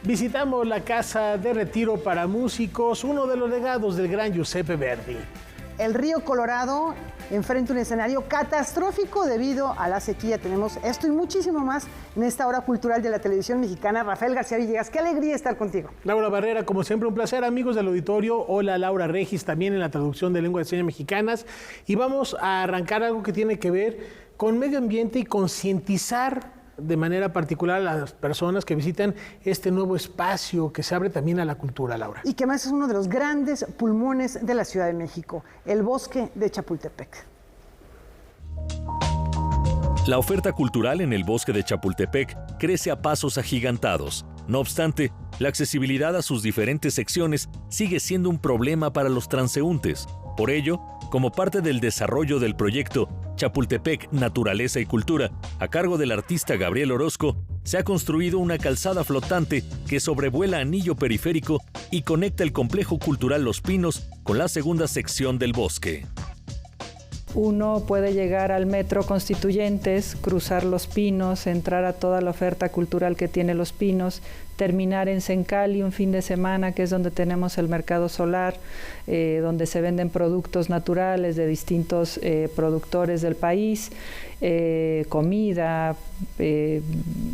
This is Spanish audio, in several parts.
visitamos la Casa de Retiro para Músicos, uno de los legados del gran Giuseppe Verdi. El río Colorado enfrenta un escenario catastrófico debido a la sequía. Tenemos esto y muchísimo más en esta hora cultural de la televisión mexicana. Rafael García Villegas, qué alegría estar contigo. Laura Barrera, como siempre, un placer. Amigos del auditorio, hola Laura Regis, también en la traducción de lengua de señas mexicanas. Y vamos a arrancar algo que tiene que ver con medio ambiente y concientizar de manera particular a las personas que visitan este nuevo espacio que se abre también a la cultura, Laura. Y que además es uno de los grandes pulmones de la Ciudad de México, el bosque de Chapultepec. La oferta cultural en el bosque de Chapultepec crece a pasos agigantados. No obstante, la accesibilidad a sus diferentes secciones sigue siendo un problema para los transeúntes. Por ello, como parte del desarrollo del proyecto Chapultepec Naturaleza y Cultura, a cargo del artista Gabriel Orozco, se ha construido una calzada flotante que sobrevuela Anillo Periférico y conecta el complejo cultural Los Pinos con la segunda sección del bosque. Uno puede llegar al Metro Constituyentes, cruzar Los Pinos, entrar a toda la oferta cultural que tiene Los Pinos, terminar en Sencali un fin de semana, que es donde tenemos el mercado solar, donde se venden productos naturales de distintos productores del país, comida,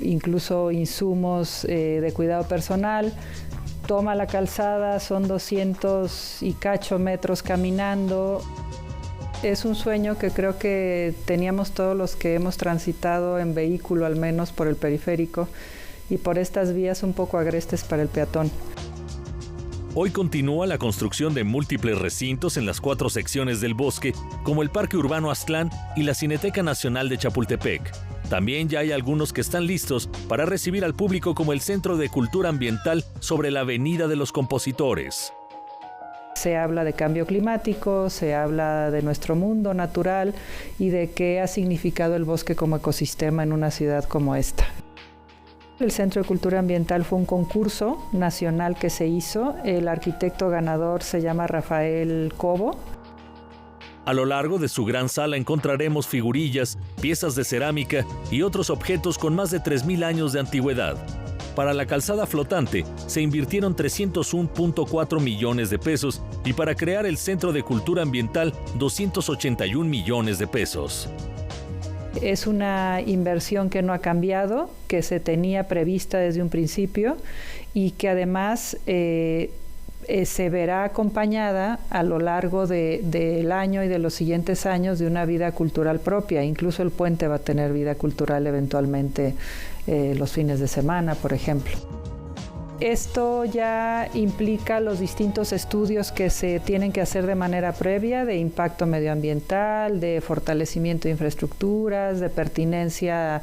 incluso insumos de cuidado personal. Toma la calzada, son 200 y cacho metros caminando. Es un sueño que creo que teníamos todos los que hemos transitado en vehículo, al menos por el periférico, y por estas vías un poco agrestes para el peatón. Hoy continúa la construcción de múltiples recintos en las 4 secciones del bosque, como el Parque Urbano Aztlán y la Cineteca Nacional de Chapultepec. También ya hay algunos que están listos para recibir al público, como el Centro de Cultura Ambiental sobre la Avenida de los Compositores. Se habla de cambio climático, se habla de nuestro mundo natural y de qué ha significado el bosque como ecosistema en una ciudad como esta. El Centro de Cultura Ambiental fue un concurso nacional que se hizo. El arquitecto ganador se llama Rafael Cobo. A lo largo de su gran sala encontraremos figurillas, piezas de cerámica y otros objetos con más de 3.000 años de antigüedad. Para la calzada flotante se invirtieron 301.4 millones de pesos y para crear el Centro de Cultura Ambiental 281 millones de pesos. Es una inversión que no ha cambiado, que se tenía prevista desde un principio y que además se verá acompañada a lo largo del año y de los siguientes años de una vida cultural propia. Incluso el puente va a tener vida cultural eventualmente los fines de semana, por ejemplo. Esto ya implica los distintos estudios que se tienen que hacer de manera previa, de impacto medioambiental, de fortalecimiento de infraestructuras, de pertinencia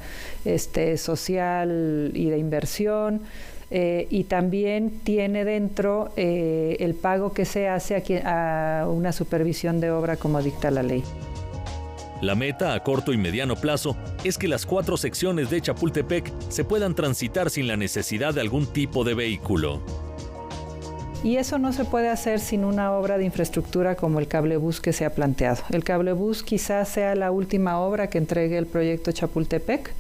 social y de inversión. Y también tiene dentro el pago que se hace a una supervisión de obra como dicta la ley. La meta a corto y mediano plazo es que las 4 secciones de Chapultepec se puedan transitar sin la necesidad de algún tipo de vehículo. Y eso no se puede hacer sin una obra de infraestructura como el cablebús que se ha planteado. El cablebús quizás sea la última obra que entregue el proyecto Chapultepec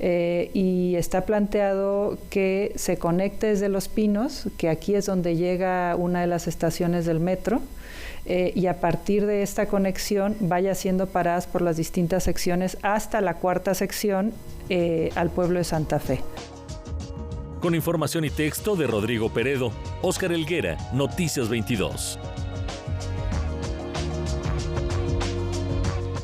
y está planteado que se conecte desde Los Pinos, que aquí es donde llega una de las estaciones del metro, y a partir de esta conexión vaya haciendo paradas por las distintas secciones hasta la 4ª sección al pueblo de Santa Fe. Con información y texto de Rodrigo Peredo, Óscar Helguera, Noticias 22.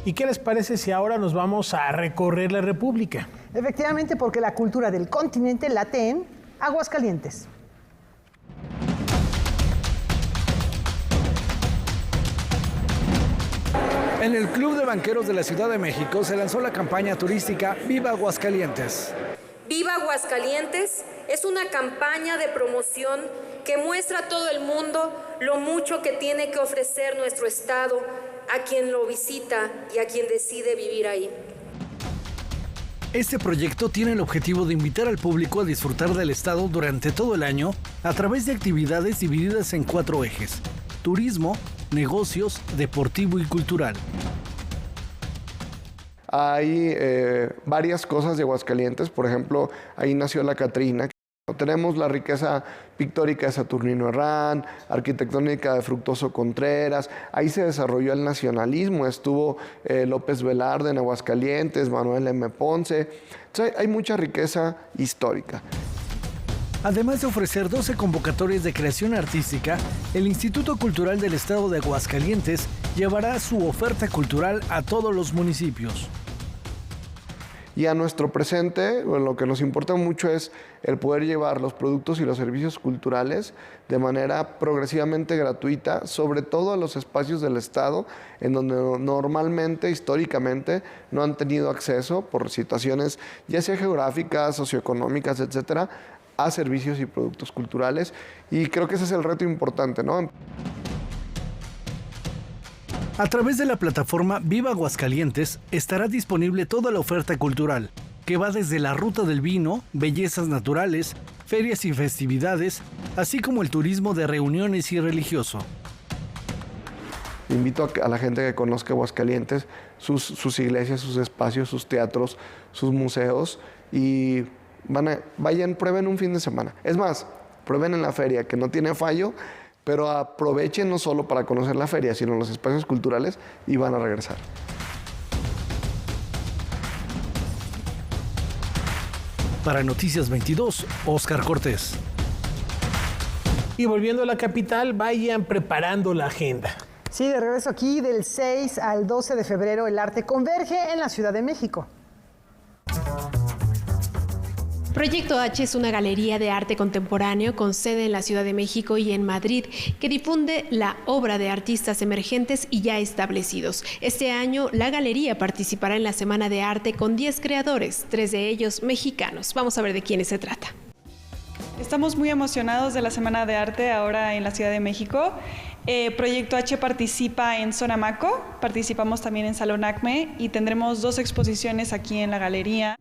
¿Y qué les parece si ahora nos vamos a recorrer la República? Efectivamente, porque la cultura del continente late en Aguascalientes. En el Club de Banqueros de la Ciudad de México se lanzó la campaña turística Viva Aguascalientes. Viva Aguascalientes es una campaña de promoción que muestra a todo el mundo lo mucho que tiene que ofrecer nuestro estado a quien lo visita y a quien decide vivir ahí. Este proyecto tiene el objetivo de invitar al público a disfrutar del estado durante todo el año a través de actividades divididas en 4 ejes: turismo, negocios, deportivo y cultural. Hay varias cosas de Aguascalientes, por ejemplo, ahí nació la Catrina, Tenemos la riqueza pictórica de Saturnino Herrán, arquitectónica de Fructuoso Contreras. Ahí se desarrolló el nacionalismo. Estuvo López Velarde en Aguascalientes, Manuel M. Ponce. Entonces, hay mucha riqueza histórica. Además de ofrecer 12 convocatorias de creación artística, el Instituto Cultural del Estado de Aguascalientes llevará su oferta cultural a todos los municipios. Y a nuestro presente, lo que nos importa mucho es el poder llevar los productos y los servicios culturales de manera progresivamente gratuita, sobre todo a los espacios del Estado en donde normalmente, históricamente, no han tenido acceso por situaciones ya sea geográficas, socioeconómicas, etcétera, a servicios y productos culturales. Y creo que ese es el reto importante, ¿no? A través de la plataforma Viva Aguascalientes estará disponible toda la oferta cultural, que va desde la ruta del vino, bellezas naturales, ferias y festividades, así como el turismo de reuniones y religioso. Invito a la gente que conozca Aguascalientes, sus iglesias, sus espacios, sus teatros, sus museos, y vayan, prueben un fin de semana. Es más, prueben en la feria, que no tiene fallo, pero aprovechen no solo para conocer la feria, sino los espacios culturales y van a regresar. Para Noticias 22, Óscar Cortés. Y volviendo a la capital, vayan preparando la agenda. Sí, de regreso aquí, del 6 al 12 de febrero, el arte converge en la Ciudad de México. Proyecto H es una galería de arte contemporáneo con sede en la Ciudad de México y en Madrid que difunde la obra de artistas emergentes y ya establecidos. Este año la galería participará en la Semana de Arte con 10 creadores, 3 de ellos mexicanos. Vamos a ver de quiénes se trata. Estamos muy emocionados de la Semana de Arte ahora en la Ciudad de México. Proyecto H participa en Sonamaco, participamos también en Salón Acme y tendremos 2 exposiciones aquí en la galería.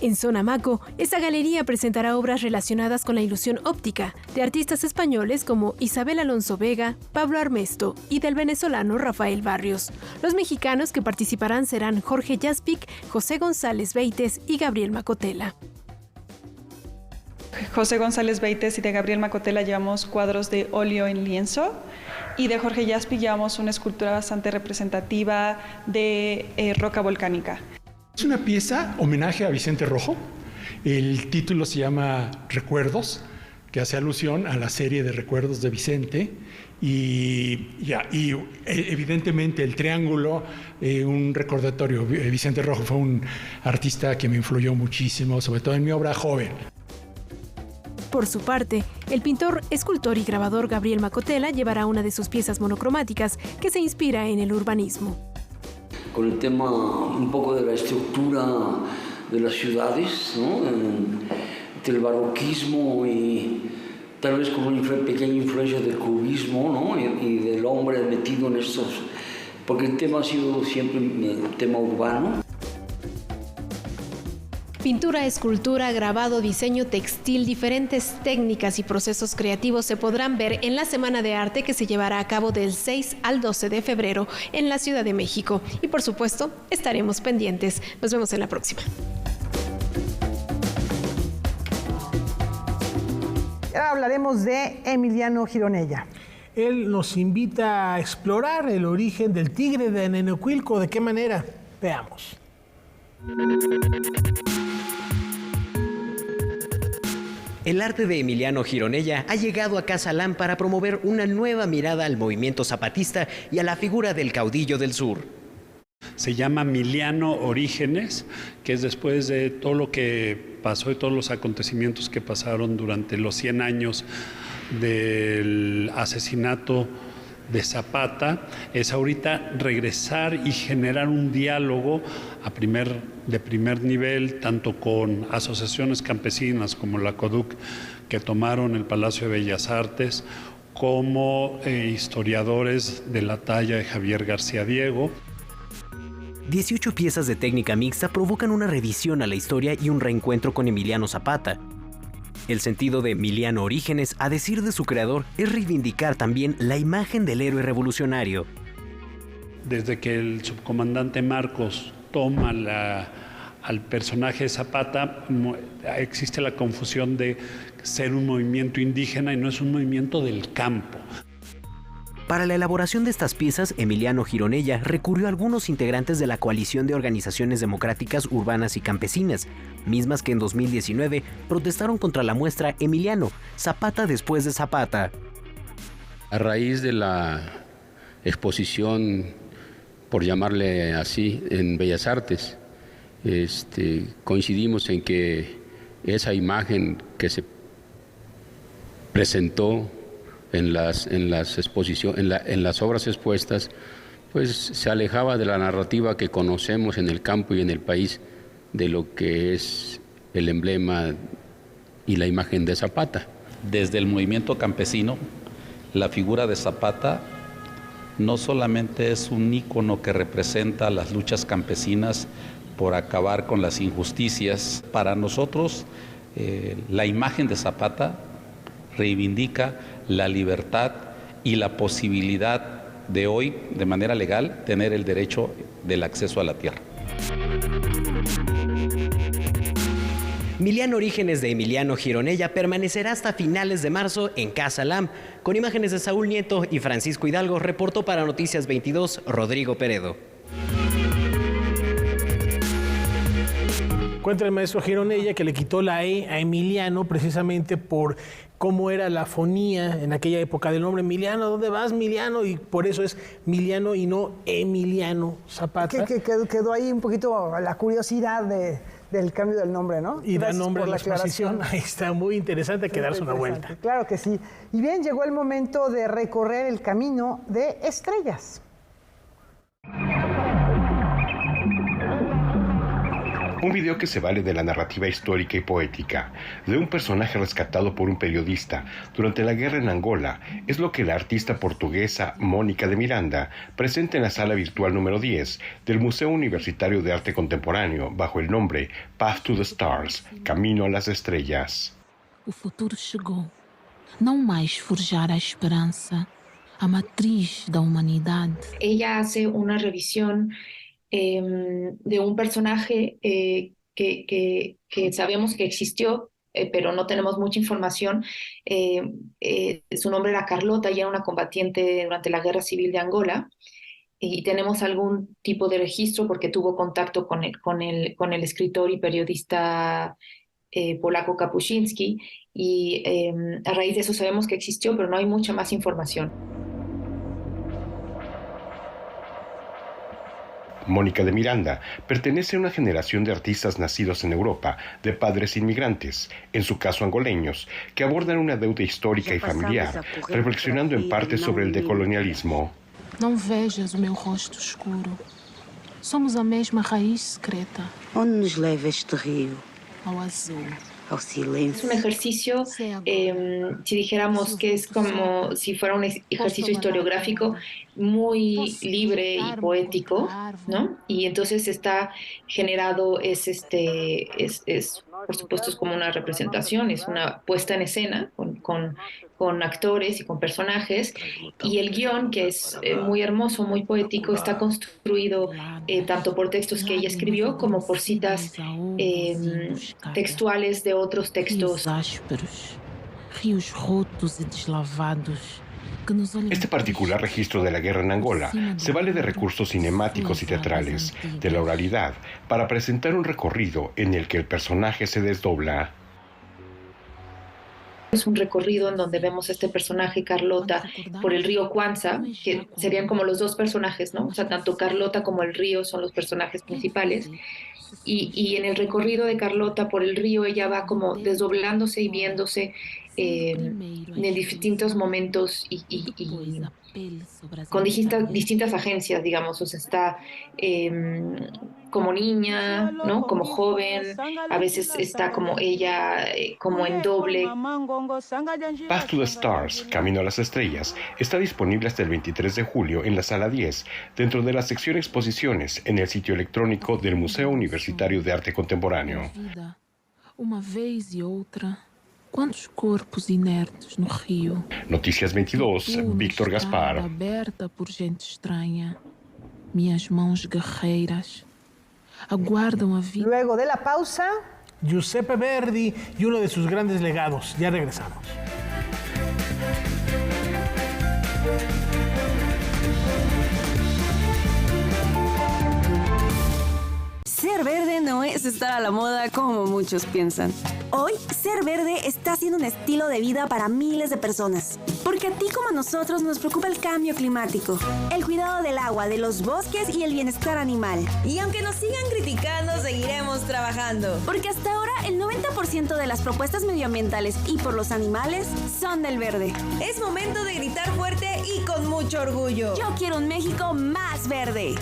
En Sonamaco, esta galería presentará obras relacionadas con la ilusión óptica de artistas españoles como Isabel Alonso Vega, Pablo Armesto y del venezolano Rafael Barrios. Los mexicanos que participarán serán Jorge Jaspic, José González Beites y Gabriel Macotela. José González Beites y de Gabriel Macotela llevamos cuadros de óleo en lienzo y de Jorge Jaspic llevamos una escultura bastante representativa de roca volcánica. Es una pieza homenaje a Vicente Rojo. El título se llama Recuerdos, que hace alusión a la serie de recuerdos de Vicente. Y evidentemente el triángulo, un recordatorio. Vicente Rojo fue un artista que me influyó muchísimo, sobre todo en mi obra joven. Por su parte, el pintor, escultor y grabador Gabriel Macotela llevará una de sus piezas monocromáticas que se inspira en el urbanismo. Con el tema un poco de la estructura de las ciudades, ¿no? Del barroquismo y tal vez con una pequeña influencia del cubismo, ¿no? y del hombre metido en estos, porque el tema ha sido siempre un tema urbano. Pintura, escultura, grabado, diseño textil, diferentes técnicas y procesos creativos se podrán ver en la Semana de Arte que se llevará a cabo del 6 al 12 de febrero en la Ciudad de México. Y por supuesto, estaremos pendientes. Nos vemos en la próxima. Ahora hablaremos de Emiliano Gironella. Él nos invita a explorar el origen del tigre de Nenecuilco. ¿De qué manera? Veamos. El arte de Emiliano Gironella ha llegado a Casalán para promover una nueva mirada al movimiento zapatista y a la figura del caudillo del sur. Se llama Emiliano Orígenes, que es después de todo lo que pasó y todos los acontecimientos que pasaron durante los 100 años del asesinato de Zapata, es ahorita regresar y generar un diálogo de primer nivel, tanto con asociaciones campesinas como la CODUC, que tomaron el Palacio de Bellas Artes, como historiadores de la talla de Javier García Diego. 18 piezas de técnica mixta provocan una revisión a la historia y un reencuentro con Emiliano Zapata. El sentido de Emiliano Orígenes, a decir de su creador, es reivindicar también la imagen del héroe revolucionario. Desde que el subcomandante Marcos toma al personaje de Zapata existe la confusión de ser un movimiento indígena y no es un movimiento del campo. Para la elaboración de estas piezas, Emiliano Gironella recurrió a algunos integrantes de la Coalición de Organizaciones Democráticas Urbanas y Campesinas, mismas que en 2019 protestaron contra la muestra Emiliano, Zapata después de Zapata. A raíz de la exposición, por llamarle así, en Bellas Artes, coincidimos en que esa imagen que se presentó en las obras expuestas, pues se alejaba de la narrativa que conocemos en el campo y en el país de lo que es el emblema y la imagen de Zapata. Desde el movimiento campesino, la figura de Zapata no solamente es un ícono que representa las luchas campesinas por acabar con las injusticias. Para nosotros, la imagen de Zapata reivindica la libertad y la posibilidad de hoy, de manera legal, tener el derecho del acceso a la tierra. Miliano Orígenes de Emiliano Gironella permanecerá hasta finales de marzo en Casa Lam. Con imágenes de Saúl Nieto y Francisco Hidalgo, reportó para Noticias 22, Rodrigo Peredo. Cuenta el maestro Gironella que le quitó la E a Emiliano precisamente por cómo era la fonía en aquella época del nombre Emiliano. ¿Dónde vas, Emiliano? Y por eso es Miliano y no Emiliano Zapata. Que quedó ahí un poquito la curiosidad del cambio del nombre, ¿no? Y da nombre a la exposición. Ahí está, muy interesante, que darse una vuelta. Claro que sí. Y bien, llegó el momento de recorrer el camino de estrellas. Un video que se vale de la narrativa histórica y poética de un personaje rescatado por un periodista durante la guerra en Angola es lo que la artista portuguesa Mónica de Miranda presenta en la sala virtual número 10 del Museo Universitario de Arte Contemporáneo bajo el nombre Path to the Stars, Camino a las Estrellas. O futuro chegou. Não mais forjar a esperança, a matriz da humanidade. Ella hace una revisión de un personaje que sabemos que existió, pero no tenemos mucha información. Su nombre era Carlota y era una combatiente durante la Guerra Civil de Angola. Y tenemos algún tipo de registro porque tuvo contacto con el escritor y periodista polaco Kapuscinski. Y a raíz de eso sabemos que existió, pero no hay mucha más información. Mónica de Miranda pertenece a una generación de artistas nacidos en Europa, de padres inmigrantes, en su caso angoleños, que abordan una deuda histórica y familiar, reflexionando en parte sobre el decolonialismo. Não vejas o meu rosto escuro. Somos a mesma raiz secreta. Onde nos leva este rio? Ao azul. Ao silencio. Es un ejercicio, si dijéramos que es como si fuera un ejercicio historiográfico muy libre y poético, ¿no? Y entonces está generado, por supuesto, es como una representación, es una puesta en escena con actores y con personajes, y el guión, que es muy hermoso, muy poético, está construido tanto por textos que ella escribió como por citas textuales de otros textos. Rios rotos e deslavados. Este particular registro de la guerra en Angola se vale de recursos cinemáticos y teatrales, de la oralidad, para presentar un recorrido en el que el personaje se desdobla. Es un recorrido en donde vemos a este personaje, Carlota, por el río Cuanza, que serían como los dos personajes, ¿no? O sea, tanto Carlota como el río son los personajes principales. Y en el recorrido de Carlota por el río, ella va como desdoblándose y viéndose en distintos momentos y con distintas agencias, digamos. O sea, está como niña, ¿no? Como joven, a veces está como ella, como en doble. Path to the Stars, Camino a las Estrellas, está disponible hasta el 23 de julio en la Sala 10, dentro de la sección Exposiciones en el sitio electrónico del Museo Universitario de Arte Contemporáneo. Uma vez e outra, quantos corpos inertes no rio. Noticias 22, Víctor Gaspar. Aberta por gente estranha. Minhas mãos guerreiras. aguardam a vida. Luego de la pausa, Giuseppe Verdi y uno de sus grandes legados. Ya regresamos. Ser verde no es estar a la moda como muchos piensan. Hoy, ser verde está siendo un estilo de vida para miles de personas. Porque a ti como a nosotros nos preocupa el cambio climático, el cuidado del agua, de los bosques y el bienestar animal. Y aunque nos sigan criticando, seguiremos trabajando. Porque hasta ahora el 90% de las propuestas medioambientales y por los animales son del verde. Es momento de gritar fuerte y con mucho orgullo. Yo quiero un México más verde.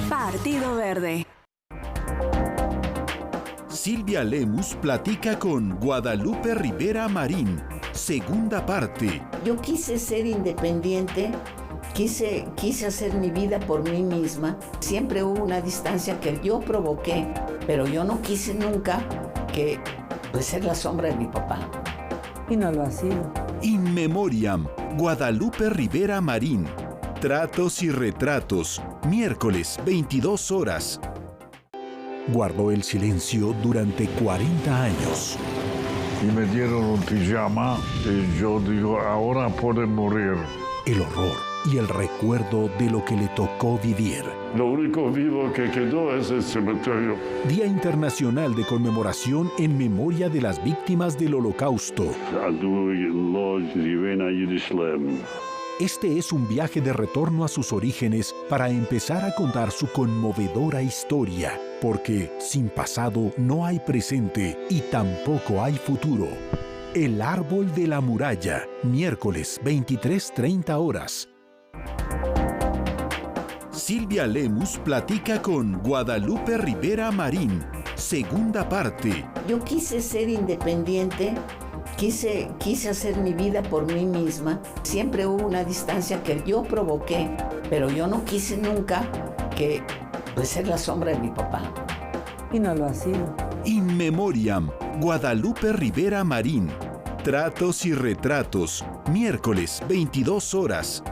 Partido Verde. Silvia Lemus platica con Guadalupe Rivera Marín, segunda parte. Yo quise ser independiente, quise hacer mi vida por mí misma. Siempre hubo una distancia que yo provoqué, pero yo no quise nunca ser la sombra de mi papá. Y no lo ha sido. In Memoriam, Guadalupe Rivera Marín. Tratos y retratos, miércoles 22 horas. Guardó el silencio durante 40 años. Y me dieron un pijama y yo digo, ahora puede morir. El horror y el recuerdo de lo que le tocó vivir. Lo único vivo que quedó es el cementerio. Día Internacional de Conmemoración en memoria de las víctimas del Holocausto. Este es un viaje de retorno a sus orígenes para empezar a contar su conmovedora historia, porque sin pasado no hay presente y tampoco hay futuro. El Árbol de la Muralla, miércoles 23:30 horas. Silvia Lemus platica con Guadalupe Rivera Marín, segunda parte. Yo quise ser independiente. Quise hacer mi vida por mí misma. Siempre hubo una distancia que yo provoqué, pero yo no quise nunca ser la sombra de mi papá. Y no lo ha sido. In Memoriam, Guadalupe Rivera Marín. Tratos y retratos, miércoles 22 horas.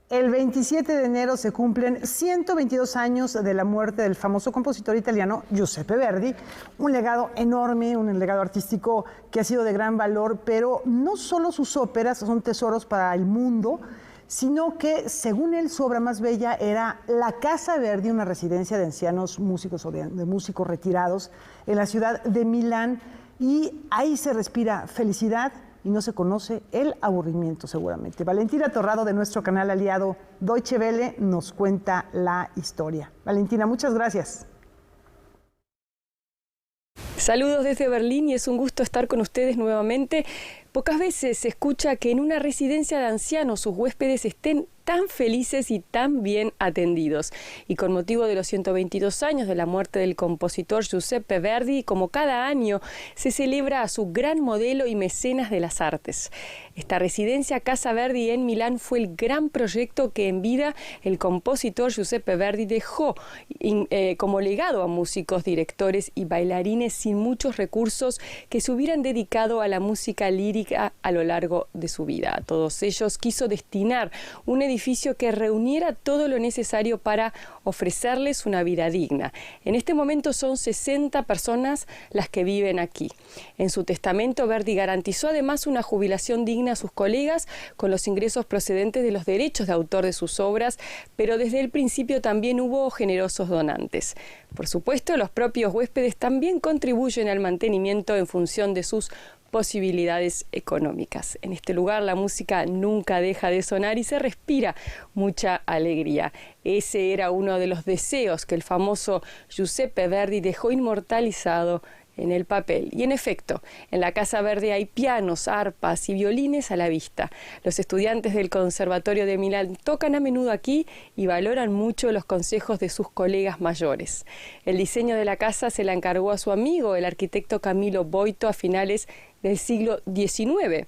El 27 de enero se cumplen 122 años de la muerte del famoso compositor italiano Giuseppe Verdi, un legado enorme, un legado artístico que ha sido de gran valor, pero no solo sus óperas son tesoros para el mundo, sino que, según él, su obra más bella era la Casa Verdi, una residencia de ancianos músicos o de músicos retirados en la ciudad de Milán, y ahí se respira felicidad y no se conoce el aburrimiento seguramente. Valentina Torrado, de nuestro canal aliado Deutsche Welle, nos cuenta la historia. Valentina, muchas gracias. Saludos desde Berlín y es un gusto estar con ustedes nuevamente. Pocas veces se escucha que en una residencia de ancianos sus huéspedes estén tan felices y tan bien atendidos. Y con motivo de los 122 años de la muerte del compositor Giuseppe Verdi, como cada año, se celebra a su gran modelo y mecenas de las artes. Esta residencia Casa Verdi en Milán fue el gran proyecto que en vida el compositor Giuseppe Verdi dejó como legado a músicos, directores y bailarines sin muchos recursos que se hubieran dedicado a la música lírica a lo largo de su vida. A todos ellos quiso destinar un edificio que reuniera todo lo necesario para ofrecerles una vida digna. En este momento son 60 personas las que viven aquí. En su testamento, Verdi garantizó además una jubilación digna a sus colegas con los ingresos procedentes de los derechos de autor de sus obras, pero desde el principio también hubo generosos donantes. Por supuesto, los propios huéspedes también contribuyen al mantenimiento en función de sus posibilidades económicas. En este lugar la música nunca deja de sonar y se respira mucha alegría. Ese era uno de los deseos que el famoso Giuseppe Verdi dejó inmortalizado en el papel. Y en efecto, en la Casa Verdi hay pianos, arpas y violines a la vista. Los estudiantes del Conservatorio de Milán tocan a menudo aquí y valoran mucho los consejos de sus colegas mayores. El diseño de la casa se la encargó a su amigo, el arquitecto Camillo Boito, a finales del siglo XIX.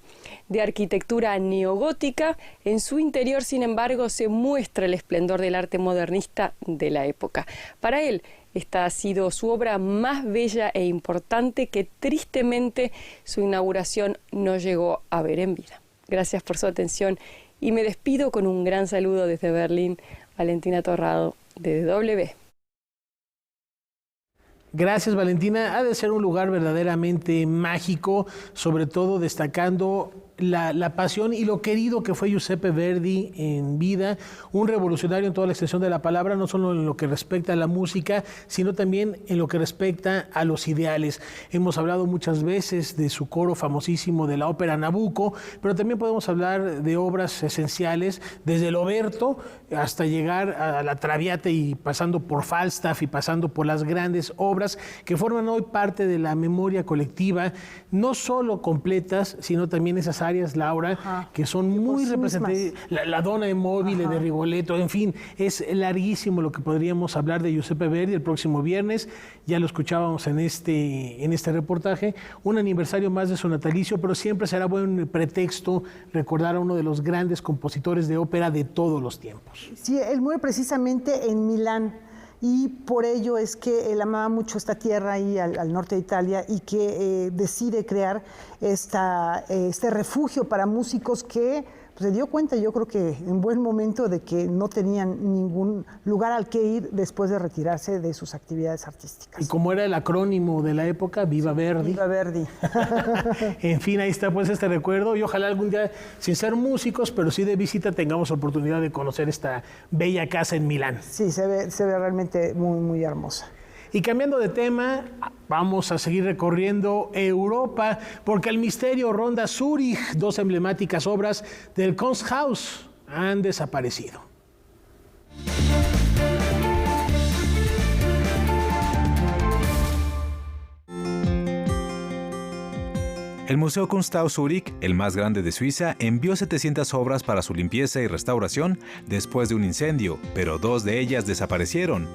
De arquitectura neogótica, en su interior, sin embargo, se muestra el esplendor del arte modernista de la época. Para él, esta ha sido su obra más bella e importante que tristemente su inauguración no llegó a ver en vida. Gracias por su atención Y me despido con un gran saludo desde Berlín, Valentina Torrado, de W. Gracias, Valentina. Ha de ser un lugar verdaderamente mágico, sobre todo destacando la pasión y lo querido que fue Giuseppe Verdi en vida, un revolucionario en toda la extensión de la palabra, no solo en lo que respecta a la música, sino también en lo que respecta a los ideales. Hemos hablado muchas veces de su coro famosísimo de la ópera Nabucco, pero también podemos hablar de obras esenciales, desde el Oberto hasta llegar a la Traviata y pasando por Falstaff y pasando por las grandes obras que forman hoy parte de la memoria colectiva, no solo completas, sino también esas áreas, Laura, que son muy representativas. La Donna e Mobile de Rigoletto, en fin, es larguísimo lo que podríamos hablar de Giuseppe Verdi el próximo viernes. Ya lo escuchábamos en este reportaje, un aniversario más de su natalicio, pero siempre será buen pretexto recordar a uno de los grandes compositores de ópera de todos los tiempos. Sí, él muere precisamente en Milán. Y por ello es que él amaba mucho esta tierra ahí al norte de Italia y que decide crear este refugio para músicos que se dio cuenta, yo creo que en buen momento, de que no tenían ningún lugar al que ir después de retirarse de sus actividades artísticas. Y como era el acrónimo de la época, Viva Verdi. Viva Verdi. En fin, ahí está pues este recuerdo y ojalá algún día, sin ser músicos, pero sí de visita, tengamos oportunidad de conocer esta bella casa en Milán. Sí, se ve realmente muy, muy hermosa. Y cambiando de tema, vamos a seguir recorriendo Europa, porque el misterio ronda Zúrich. Dos emblemáticas obras del Kunsthaus han desaparecido. El Museo Kunsthaus Zúrich, el más grande de Suiza, envió 700 obras para su limpieza y restauración después de un incendio, pero 2 de ellas desaparecieron.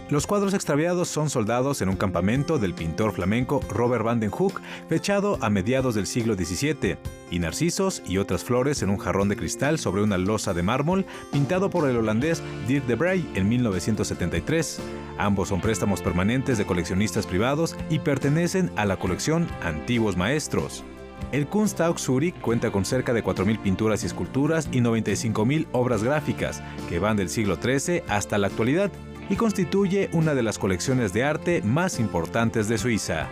Los cuadros extraviados son soldados en un campamento del pintor flamenco Robert van den Hoek, fechado a mediados del siglo XVII, y narcisos y otras flores en un jarrón de cristal sobre una losa de mármol pintado por el holandés Dirk de Brey en 1973. Ambos son préstamos permanentes de coleccionistas privados y pertenecen a la colección Antiguos Maestros. El Kunsthaus Zúrich cuenta con cerca de 4.000 pinturas y esculturas y 95.000 obras gráficas, que van del siglo XIII hasta la actualidad, y constituye una de las colecciones de arte más importantes de Suiza.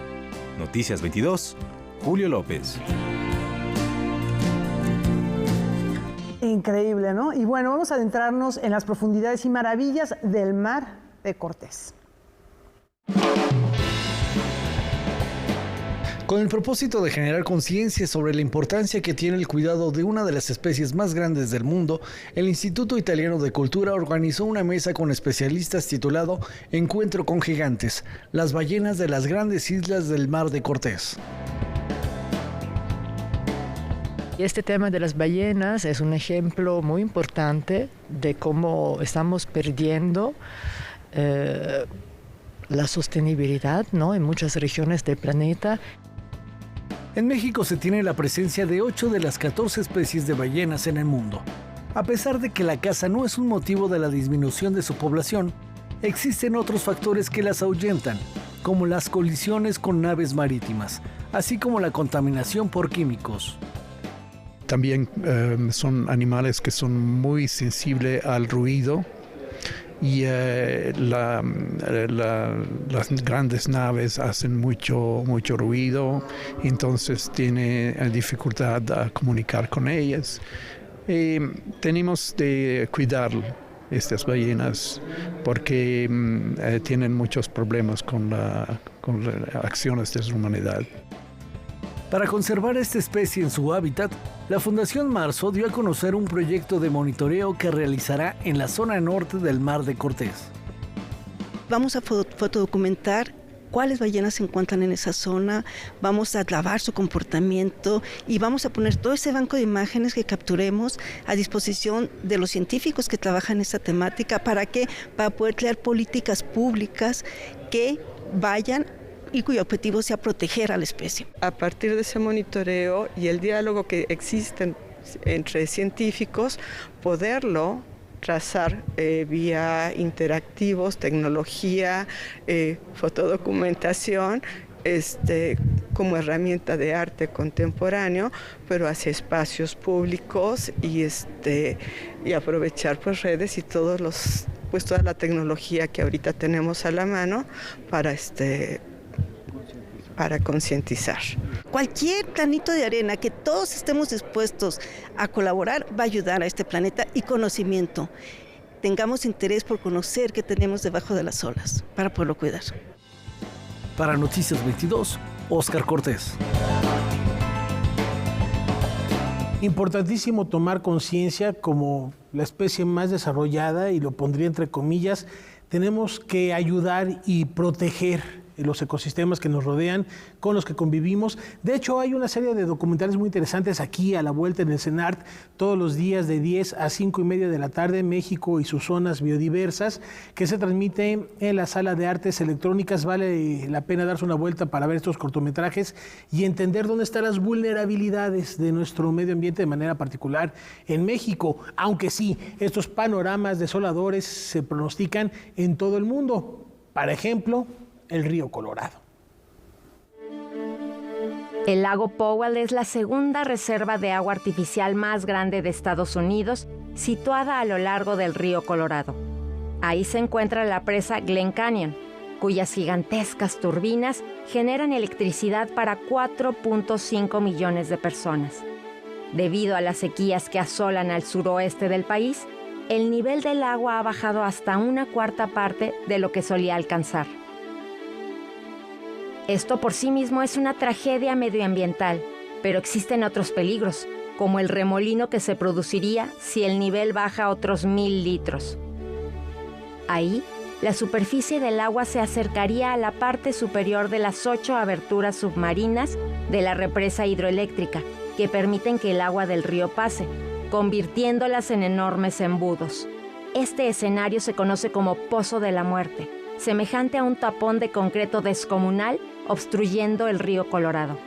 Noticias 22, Julio López. Increíble, ¿no? Y bueno, vamos a adentrarnos en las profundidades y maravillas del mar de Cortés. Con el propósito de generar conciencia sobre la importancia que tiene el cuidado de una de las especies más grandes del mundo, el Instituto Italiano de Cultura organizó una mesa con especialistas titulado Encuentro con Gigantes, las ballenas de las grandes islas del Mar de Cortés. Este tema de las ballenas es un ejemplo muy importante de cómo estamos perdiendo la sostenibilidad, ¿no?, en muchas regiones del planeta. En México se tiene la presencia de 8 de las 14 especies de ballenas en el mundo. A pesar de que la caza no es un motivo de la disminución de su población, existen otros factores que las ahuyentan, como las colisiones con naves marítimas, así como la contaminación por químicos. También son animales que son muy sensibles al ruido. Y las grandes naves hacen mucho ruido, entonces tiene dificultad a comunicar con ellas. Tenemos de cuidar estas ballenas porque tienen muchos problemas con las acciones de la humanidad. Para conservar esta especie en su hábitat, la Fundación Marzo dio a conocer un proyecto de monitoreo que realizará en la zona norte del Mar de Cortés. Vamos a fotodocumentar cuáles ballenas se encuentran en esa zona, vamos a grabar su comportamiento y vamos a poner todo ese banco de imágenes que capturemos a disposición de los científicos que trabajan en esta temática. ¿Para qué? Para poder crear políticas públicas que vayan y cuyo objetivo sea proteger a la especie. A partir de ese monitoreo y el diálogo que existe entre científicos, poderlo trazar vía interactivos, tecnología, fotodocumentación, como herramienta de arte contemporáneo, pero hacia espacios públicos y aprovechar pues redes y toda la tecnología que ahorita tenemos a la mano para concientizar. Cualquier granito de arena que todos estemos dispuestos a colaborar va a ayudar a este planeta y conocimiento. Tengamos interés por conocer qué tenemos debajo de las olas para poderlo cuidar. Para Noticias 22, Óscar Cortés. Importantísimo tomar conciencia como la especie más desarrollada, y lo pondría entre comillas, tenemos que ayudar y proteger los ecosistemas que nos rodean, con los que convivimos. De hecho, hay una serie de documentales muy interesantes aquí a la vuelta en el CENART, todos los días de 10 a 5:30 de la tarde, México y sus zonas biodiversas, que se transmiten en la Sala de Artes Electrónicas. Vale la pena darse una vuelta para ver estos cortometrajes y entender dónde están las vulnerabilidades de nuestro medio ambiente de manera particular en México, aunque sí, estos panoramas desoladores se pronostican en todo el mundo. Por ejemplo, el río Colorado. El lago Powell es la segunda reserva de agua artificial más grande de Estados Unidos, situada a lo largo del río Colorado. Ahí se encuentra la presa Glen Canyon, cuyas gigantescas turbinas generan electricidad para 4.5 millones de personas. Debido a las sequías que asolan al suroeste del país, el nivel del agua ha bajado hasta 1/4 parte de lo que solía alcanzar. Esto por sí mismo es una tragedia medioambiental, pero existen otros peligros, como el remolino que se produciría si el nivel baja otros 1000 litros. Ahí, la superficie del agua se acercaría a la parte superior de las 8 aberturas submarinas de la represa hidroeléctrica, que permiten que el agua del río pase, convirtiéndolas en enormes embudos. Este escenario se conoce como Pozo de la Muerte, semejante a un tapón de concreto descomunal obstruyendo el río Colorado.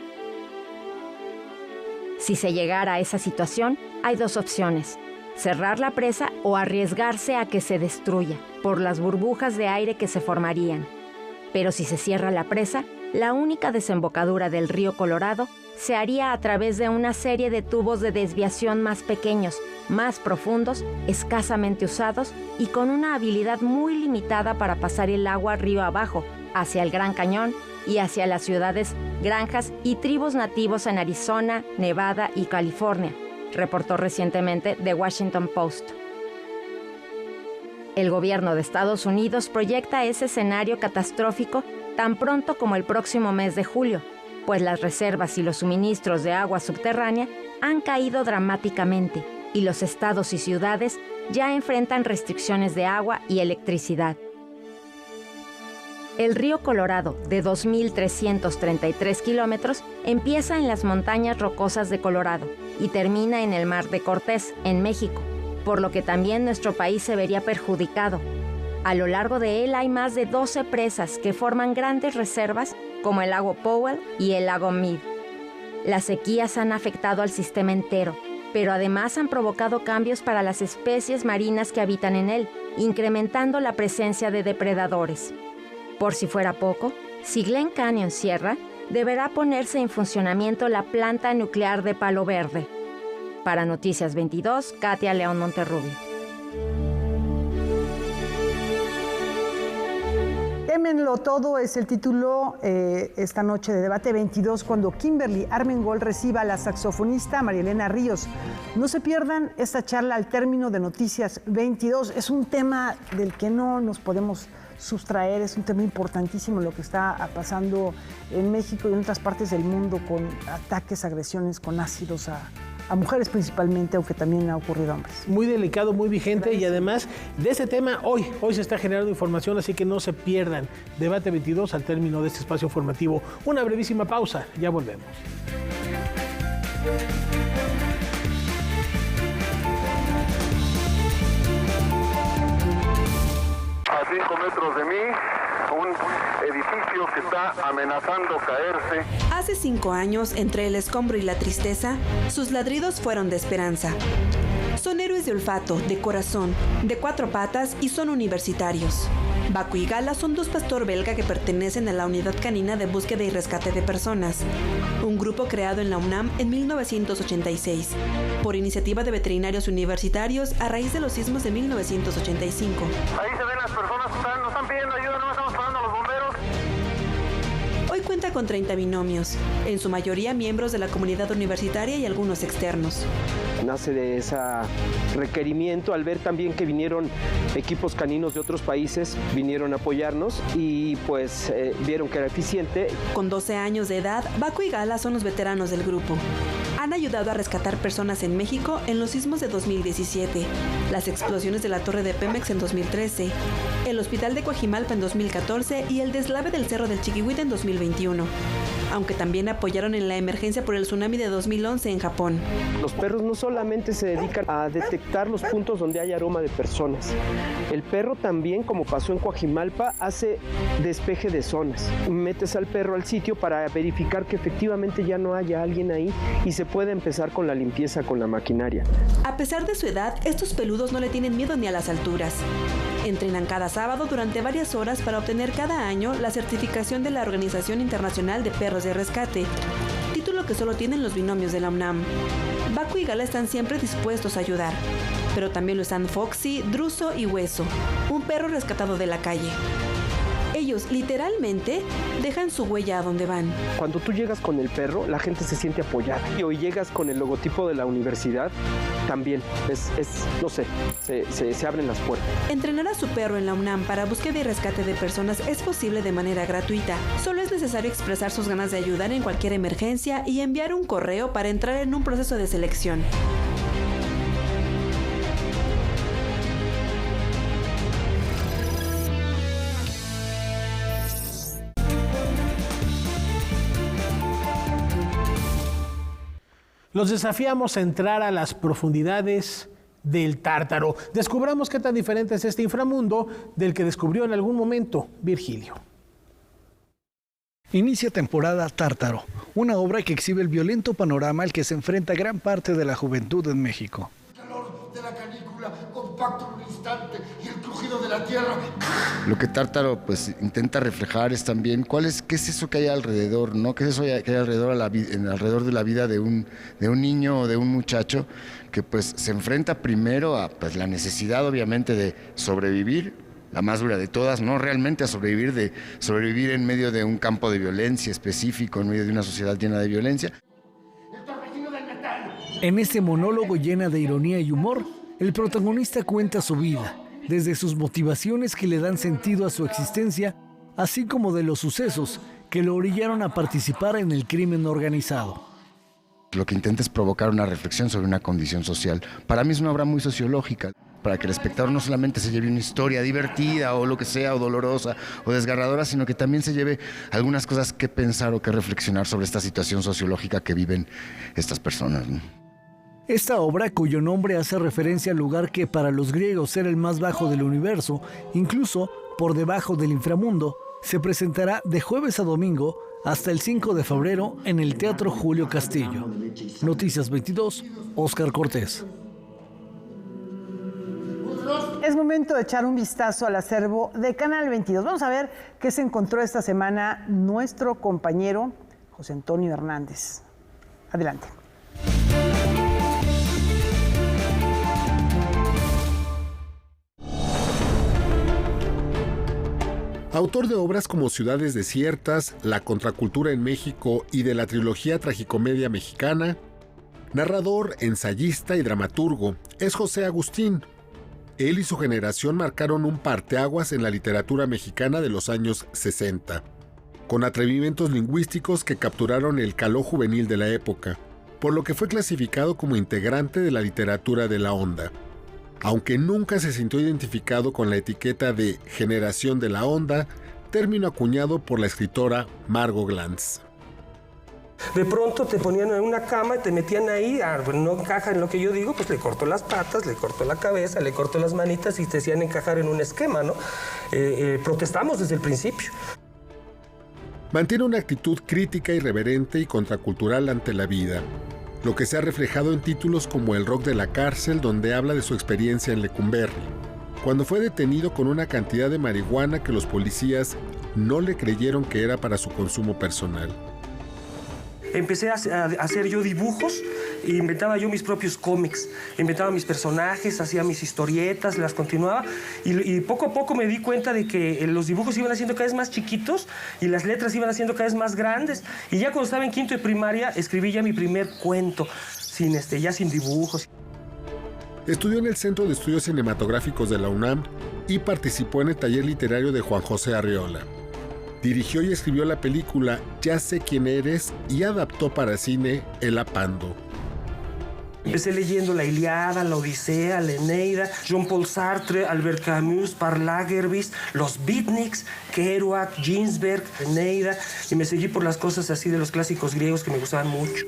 Si se llegara a esa situación, hay dos opciones: cerrar la presa o arriesgarse a que se destruya por las burbujas de aire que se formarían. Pero si se cierra la presa, la única desembocadura del río Colorado se haría a través de una serie de tubos de desviación más pequeños, más profundos, escasamente usados y con una habilidad muy limitada para pasar el agua río abajo, hacia el Gran Cañón y hacia las ciudades, granjas y tribus nativos en Arizona, Nevada y California, reportó recientemente The Washington Post. El gobierno de Estados Unidos proyecta ese escenario catastrófico tan pronto como el próximo mes de julio, pues las reservas y los suministros de agua subterránea han caído dramáticamente y los estados y ciudades ya enfrentan restricciones de agua y electricidad. El río Colorado, de 2.333 kilómetros, empieza en las montañas rocosas de Colorado y termina en el Mar de Cortés, en México, por lo que también nuestro país se vería perjudicado. A lo largo de él hay más de 12 presas que forman grandes reservas como el lago Powell y el lago Mead. Las sequías han afectado al sistema entero, pero además han provocado cambios para las especies marinas que habitan en él, incrementando la presencia de depredadores. Por si fuera poco, si Glen Canyon cierra, deberá ponerse en funcionamiento la planta nuclear de Palo Verde. Para Noticias 22, Katia León Monterrubio. Témenlo todo es el título esta noche de Debate 22, cuando Kimberly Armengol reciba a la saxofonista María Elena Ríos. No se pierdan esta charla al término de Noticias 22. Es un tema del que no nos podemos sustraer, es un tema importantísimo lo que está pasando en México y en otras partes del mundo con ataques, agresiones con ácidos a mujeres principalmente, aunque también ha ocurrido a hombres. Muy delicado, muy vigente. Gracias. Y además de este tema hoy se está generando información, así que no se pierdan Debate 22 al término de este espacio informativo. Una brevísima pausa, ya volvemos. A 5 metros de mí, un edificio que está amenazando caerse. Hace 5 años, entre el escombro y la tristeza, sus ladridos fueron de esperanza. Son héroes de olfato, de corazón, de 4 patas y son universitarios. Baco y Gala son 2 pastor belga que pertenecen a la Unidad Canina de Búsqueda y Rescate de Personas, un grupo creado en la UNAM en 1986, por iniciativa de veterinarios universitarios a raíz de los sismos de 1985. Ahí se ven las personas que nos están pidiendo ayuda, no estamos parando a los bomberos. Hoy cuenta con 30 binomios, en su mayoría miembros de la comunidad universitaria y algunos externos. Nace de ese requerimiento al ver también que vinieron equipos caninos de otros países, vinieron a apoyarnos y pues vieron que era eficiente. Con 12 años de edad, Baco y Gala son los veteranos del grupo. Han ayudado a rescatar personas en México en los sismos de 2017, las explosiones de la torre de Pemex en 2013, el hospital de Coajimalpa en 2014 y el deslave del Cerro del Chiquihuite en 2021. Aunque también apoyaron en la emergencia por el tsunami de 2011 en Japón. Los perros no solamente se dedican a detectar los puntos donde hay aroma de personas. El perro también, como pasó en Coajimalpa, hace despeje de zonas. Metes al perro al sitio para verificar que efectivamente ya no haya alguien ahí y se puede empezar con la limpieza con la maquinaria. A pesar de su edad, estos peludos no le tienen miedo ni a las alturas. Entrenan cada sábado durante varias horas para obtener cada año la certificación de la Organización Internacional de Perros de Rescate, título que solo tienen los binomios de la UNAM. Baco y Gala están siempre dispuestos a ayudar, pero también lo están Foxy, Druso y Hueso, un perro rescatado de la calle. Ellos literalmente dejan su huella a donde van. Cuando tú llegas con el perro, la gente se siente apoyada. Y hoy llegas con el logotipo de la universidad, también no sé, se abren las puertas. Entrenar a su perro en la UNAM para búsqueda y rescate de personas es posible de manera gratuita. Solo es necesario expresar sus ganas de ayudar en cualquier emergencia y enviar un correo para entrar en un proceso de selección. Los desafiamos a entrar a las profundidades del Tártaro. Descubramos qué tan diferente es este inframundo del que descubrió en algún momento Virgilio. Inicia temporada Tártaro, una obra que exhibe el violento panorama al que se enfrenta gran parte de la juventud en México. El calor de la canícula, compacto en un instante, y el crujido de la tierra. Lo que Tártaro pues intenta reflejar es también qué es eso que hay alrededor, ¿no? ¿Qué es eso que hay alrededor, alrededor de la vida de un niño o de un muchacho que pues se enfrenta primero a pues, la necesidad obviamente de sobrevivir, la más dura de todas, no realmente a sobrevivir en medio de un campo de violencia específico, en medio de una sociedad llena de violencia. En este monólogo llena de ironía y humor, el protagonista cuenta su vida, desde sus motivaciones que le dan sentido a su existencia, así como de los sucesos que lo orillaron a participar en el crimen organizado. Lo que intenta es provocar una reflexión sobre una condición social. Para mí es una obra muy sociológica, para que el espectador no solamente se lleve una historia divertida o lo que sea, o dolorosa o desgarradora, sino que también se lleve algunas cosas que pensar o que reflexionar sobre esta situación sociológica que viven estas personas, ¿no? Esta obra, cuyo nombre hace referencia al lugar que para los griegos era el más bajo del universo, incluso por debajo del inframundo, se presentará de jueves a domingo hasta el 5 de febrero en el Teatro Julio Castillo. Noticias 22, Óscar Cortés. Es momento de echar un vistazo al acervo de Canal 22. Vamos a ver qué se encontró esta semana nuestro compañero José Antonio Hernández. Adelante. Autor de obras como Ciudades Desiertas, La Contracultura en México y de la trilogía Tragicomedia Mexicana, narrador, ensayista y dramaturgo, es José Agustín. Él y su generación marcaron un parteaguas en la literatura mexicana de los años 60, con atrevimientos lingüísticos que capturaron el caló juvenil de la época, por lo que fue clasificado como integrante de la literatura de la onda. Aunque nunca se sintió identificado con la etiqueta de generación de la onda, término acuñado por la escritora Margot Glantz. De pronto te ponían en una cama y te metían ahí, no encaja en lo que yo digo, pues le corto las patas, le corto la cabeza, le corto las manitas y te hacían encajar en un esquema, ¿no? Protestamos desde el principio. Mantiene una actitud crítica, irreverente y contracultural ante la vida. lo que se ha reflejado en títulos como El rock de la cárcel, donde habla de su experiencia en Lecumberri, cuando fue detenido con una cantidad de marihuana que los policías no le creyeron que era para su consumo personal. Empecé a hacer yo dibujos e inventaba yo mis propios cómics. Inventaba mis personajes, hacía mis historietas, las continuaba. Y poco a poco me di cuenta de que los dibujos iban haciendo cada vez más chiquitos y las letras iban haciendo cada vez más grandes. Y ya cuando estaba en quinto de primaria, escribí ya mi primer cuento, ya sin dibujos. Estudió en el Centro de Estudios Cinematográficos de la UNAM y participó en el taller literario de Juan José Arriola. Dirigió y escribió la película Ya sé quién eres y adaptó para cine El Apando. Empecé leyendo la Ilíada, la Odisea, la Eneida, Jean-Paul Sartre, Albert Camus, Karl Lagerfeld, los Beatniks, Kerouac, Ginsberg, Eneida, y me seguí por las cosas así de los clásicos griegos que me gustaban mucho.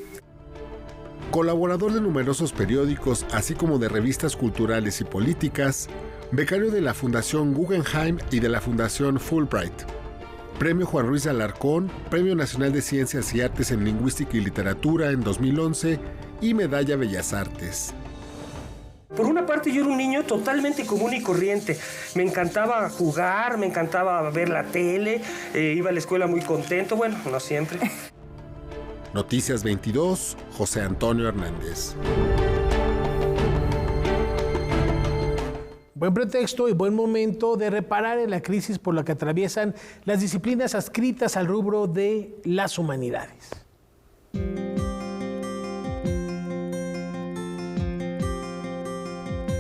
Colaborador de numerosos periódicos, así como de revistas culturales y políticas, becario de la Fundación Guggenheim y de la Fundación Fulbright. Premio Juan Ruiz de Alarcón, Premio Nacional de Ciencias y Artes en Lingüística y Literatura en 2011 y Medalla Bellas Artes. Por una parte, yo era un niño totalmente común y corriente. Me encantaba jugar, me encantaba ver la tele, iba a la escuela muy contento, bueno, no siempre. Noticias 22, José Antonio Hernández. Buen pretexto y buen momento de reparar en la crisis por la que atraviesan las disciplinas adscritas al rubro de las humanidades.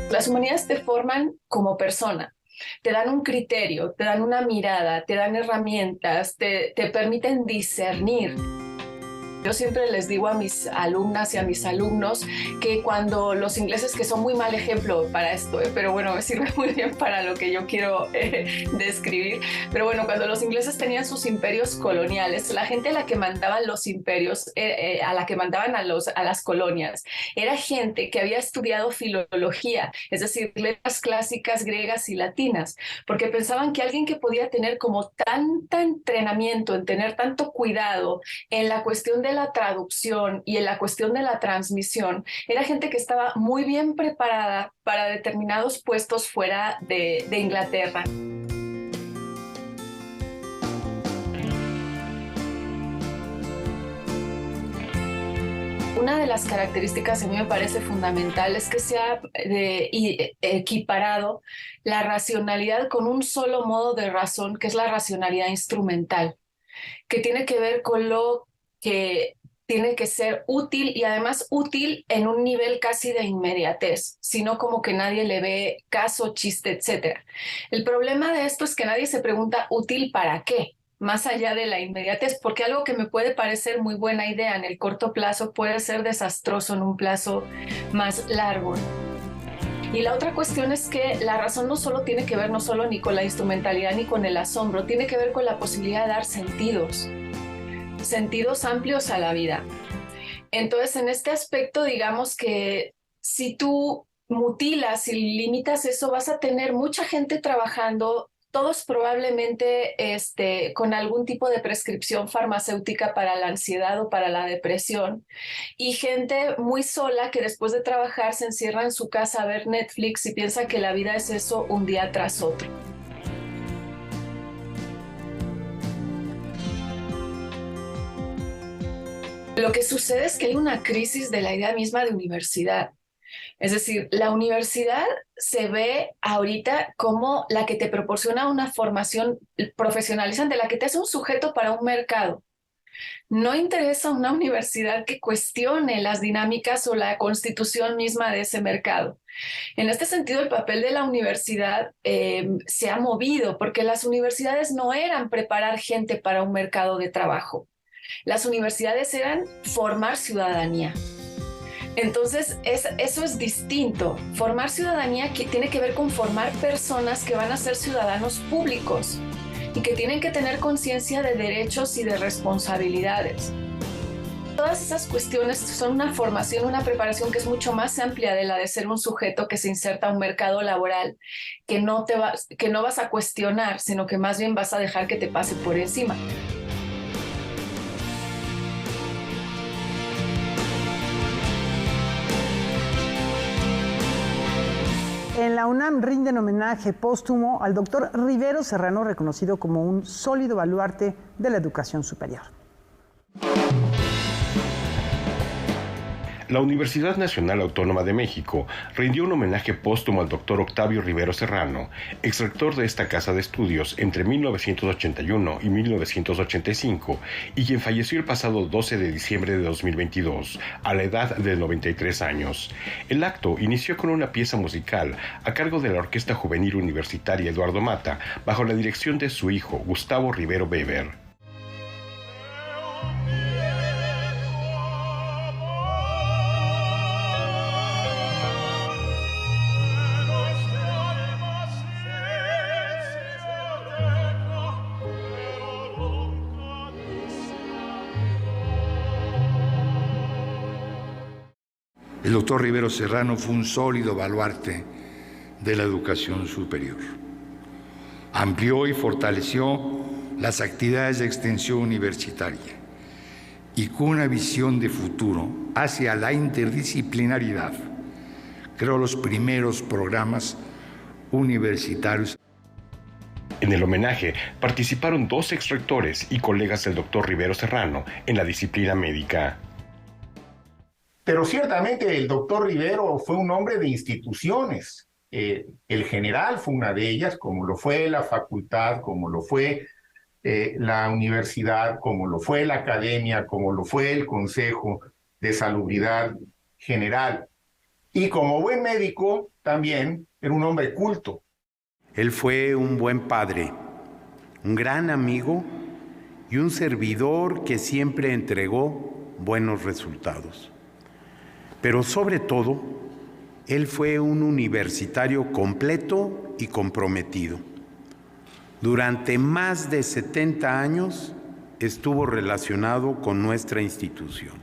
Las humanidades te forman como persona, te dan un criterio, te dan una mirada, te dan herramientas, te permiten discernir. Yo siempre les digo a mis alumnas y a mis alumnos que cuando los ingleses, que son muy mal ejemplo para esto, pero bueno, me sirve muy bien para lo que yo quiero describir, pero bueno, cuando los ingleses tenían sus imperios coloniales, la gente a la que mandaban los imperios, a la que mandaban a las colonias, era gente que había estudiado filología, es decir, letras clásicas griegas y latinas, porque pensaban que alguien que podía tener como tanta entrenamiento, en tener tanto cuidado en la cuestión de la traducción y en la cuestión de la transmisión, era gente que estaba muy bien preparada para determinados puestos fuera de Inglaterra. Una de las características que a mí me parece fundamental es que se ha equiparado la racionalidad con un solo modo de razón, que es la racionalidad instrumental, que tiene que ver con lo que tiene que ser útil y además útil en un nivel casi de inmediatez, sino como que nadie le ve caso, chiste, etc. El problema de esto es que nadie se pregunta útil para qué, más allá de la inmediatez, porque algo que me puede parecer muy buena idea en el corto plazo puede ser desastroso en un plazo más largo. Y la otra cuestión es que la razón no solo tiene que ver no solo ni con la instrumentalidad ni con el asombro, tiene que ver con la posibilidad de dar sentidos amplios a la vida. Entonces, en este aspecto, digamos que si tú mutilas y limitas eso, vas a tener mucha gente trabajando, todos probablemente con algún tipo de prescripción farmacéutica para la ansiedad o para la depresión, y gente muy sola que después de trabajar se encierra en su casa a ver Netflix y piensa que la vida es eso un día tras otro. Lo que sucede es que hay una crisis de la idea misma de universidad. Es decir, la universidad se ve ahorita como la que te proporciona una formación profesionalizante, la que te hace un sujeto para un mercado. No interesa una universidad que cuestione las dinámicas o la constitución misma de ese mercado. En este sentido, el papel de la universidad se ha movido, porque las universidades no eran preparar gente para un mercado de trabajo. Las universidades eran formar ciudadanía. Entonces, eso es distinto. Formar ciudadanía tiene que ver con formar personas que van a ser ciudadanos públicos y que tienen que tener conciencia de derechos y de responsabilidades. Todas esas cuestiones son una formación, una preparación que es mucho más amplia de la de ser un sujeto que se inserta a un mercado laboral que no vas a cuestionar, sino que más bien vas a dejar que te pase por encima. En la UNAM rinden homenaje póstumo al doctor Rivero Serrano, reconocido como un sólido baluarte de la educación superior. La Universidad Nacional Autónoma de México rindió un homenaje póstumo al doctor Octavio Rivero Serrano, exrector de esta casa de estudios entre 1981 y 1985, y quien falleció el pasado 12 de diciembre de 2022, a la edad de 93 años. El acto inició con una pieza musical a cargo de la Orquesta Juvenil Universitaria Eduardo Mata, bajo la dirección de su hijo, Gustavo Rivero Weber. El doctor Rivero Serrano fue un sólido baluarte de la educación superior. Amplió y fortaleció las actividades de extensión universitaria y con una visión de futuro hacia la interdisciplinaridad, creó los primeros programas universitarios. En el homenaje participaron 2 exrectores y colegas del doctor Rivero Serrano en la disciplina médica. Pero ciertamente el doctor Rivero fue un hombre de instituciones. El general fue una de ellas, como lo fue la facultad, como lo fue la universidad, como lo fue la academia, como lo fue el Consejo de Salubridad General. Y como buen médico también era un hombre culto. Él fue un buen padre, un gran amigo y un servidor que siempre entregó buenos resultados. Pero sobre todo, él fue un universitario completo y comprometido. Durante más de 70 años estuvo relacionado con nuestra institución.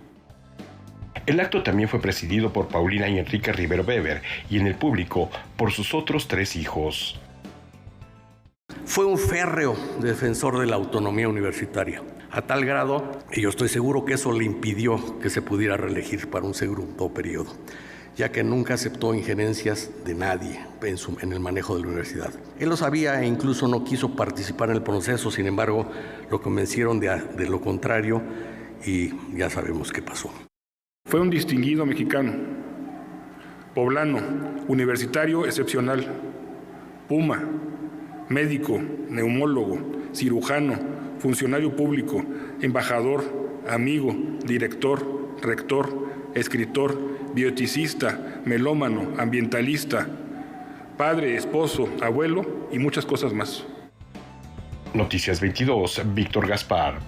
El acto también fue presidido por Paulina y Enrique Rivero Weber y en el público por sus otros 3 hijos. Fue un férreo defensor de la autonomía universitaria, a tal grado, y yo estoy seguro que eso le impidió que se pudiera reelegir para un segundo periodo, ya que nunca aceptó injerencias de nadie en el manejo de la universidad. Él lo sabía e incluso no quiso participar en el proceso, sin embargo, lo convencieron de lo contrario y ya sabemos qué pasó. Fue un distinguido mexicano, poblano, universitario excepcional, Puma, médico, neumólogo, cirujano, funcionario público, embajador, amigo, director, rector, escritor, bioeticista, melómano, ambientalista, padre, esposo, abuelo y muchas cosas más. Noticias 22, Víctor Gaspar.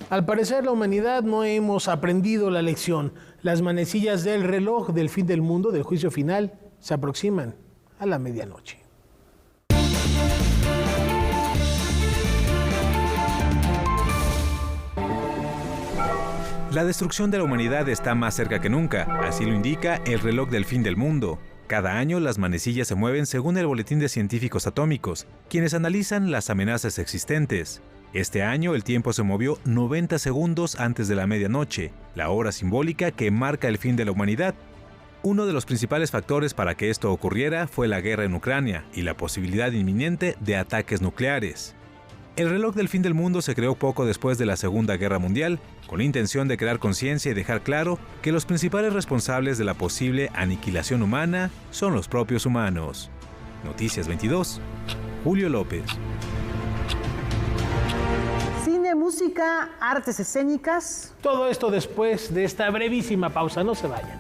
Al parecer, la humanidad no hemos aprendido la lección. Las manecillas del reloj del fin del mundo, del juicio final, se aproximan a la medianoche. La destrucción de la humanidad está más cerca que nunca, así lo indica el reloj del fin del mundo. Cada año las manecillas se mueven según el Boletín de Científicos Atómicos, quienes analizan las amenazas existentes. Este año el tiempo se movió 90 segundos antes de la medianoche, la hora simbólica que marca el fin de la humanidad. Uno de los principales factores para que esto ocurriera fue la guerra en Ucrania y la posibilidad inminente de ataques nucleares. El reloj del fin del mundo se creó poco después de la Segunda Guerra Mundial, con la intención de crear conciencia y dejar claro que los principales responsables de la posible aniquilación humana son los propios humanos. Noticias 22, Julio López. Cine, música, artes escénicas. Todo esto después de esta brevísima pausa, no se vayan.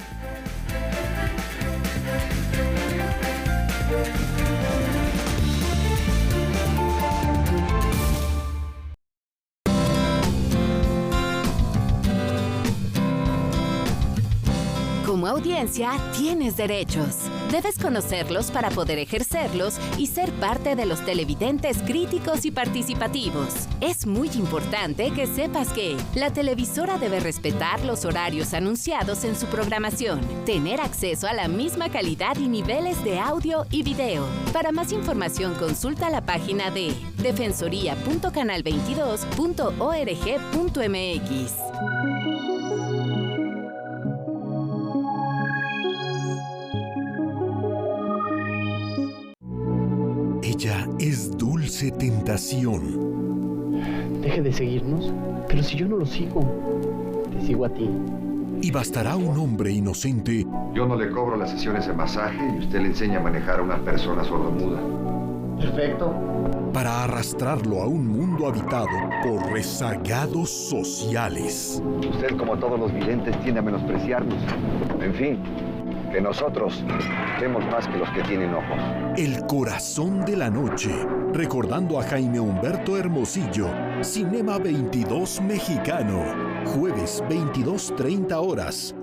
Como audiencia, tienes derechos. Debes conocerlos para poder ejercerlos y ser parte de los televidentes críticos y participativos. Es muy importante que sepas que la televisora debe respetar los horarios anunciados en su programación, tener acceso a la misma calidad y niveles de audio y video. Para más información, consulta la página de defensoría.canal22.org.mx. ella es dulce tentación. Deje de seguirnos, pero si yo no lo sigo, te sigo a ti. Y bastará un hombre inocente. Yo no le cobro las sesiones de masaje y usted le enseña a manejar a una persona sordomuda. Perfecto. Para arrastrarlo a un mundo habitado por rezagados sociales. Usted, como todos los videntes, tiende a menospreciarnos. En fin, que nosotros vemos más que los que tienen ojos. El corazón de la noche, recordando a Jaime Humberto Hermosillo, Cinema 22 Mexicano, jueves 22:30 horas.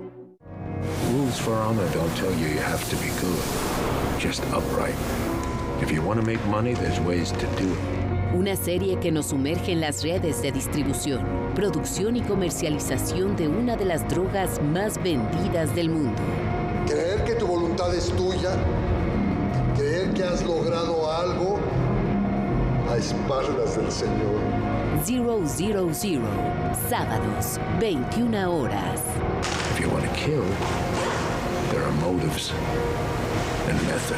Rules for honor don't tell you you have to be good, just upright. If you want to make money, there's ways to do it. Una serie que nos sumerge en las redes de distribución, producción y comercialización de una de las drogas más vendidas del mundo. Creer que tu voluntad es tuya, creer que has logrado algo a espaldas del Señor. 000, sábados, 21 horas. If you want to kill, there are motives and method.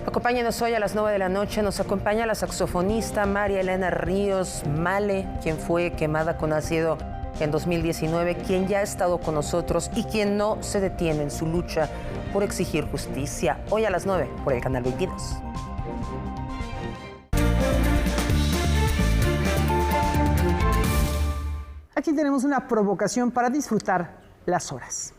Acompáñenos hoy a las 9 de la noche. Nos acompaña la saxofonista María Elena Ríos Male, quien fue quemada con ácido en 2019, quien ya ha estado con nosotros y quien no se detiene en su lucha por exigir justicia. Hoy a las 9 por el Canal 22. Aquí tenemos una provocación para disfrutar las horas.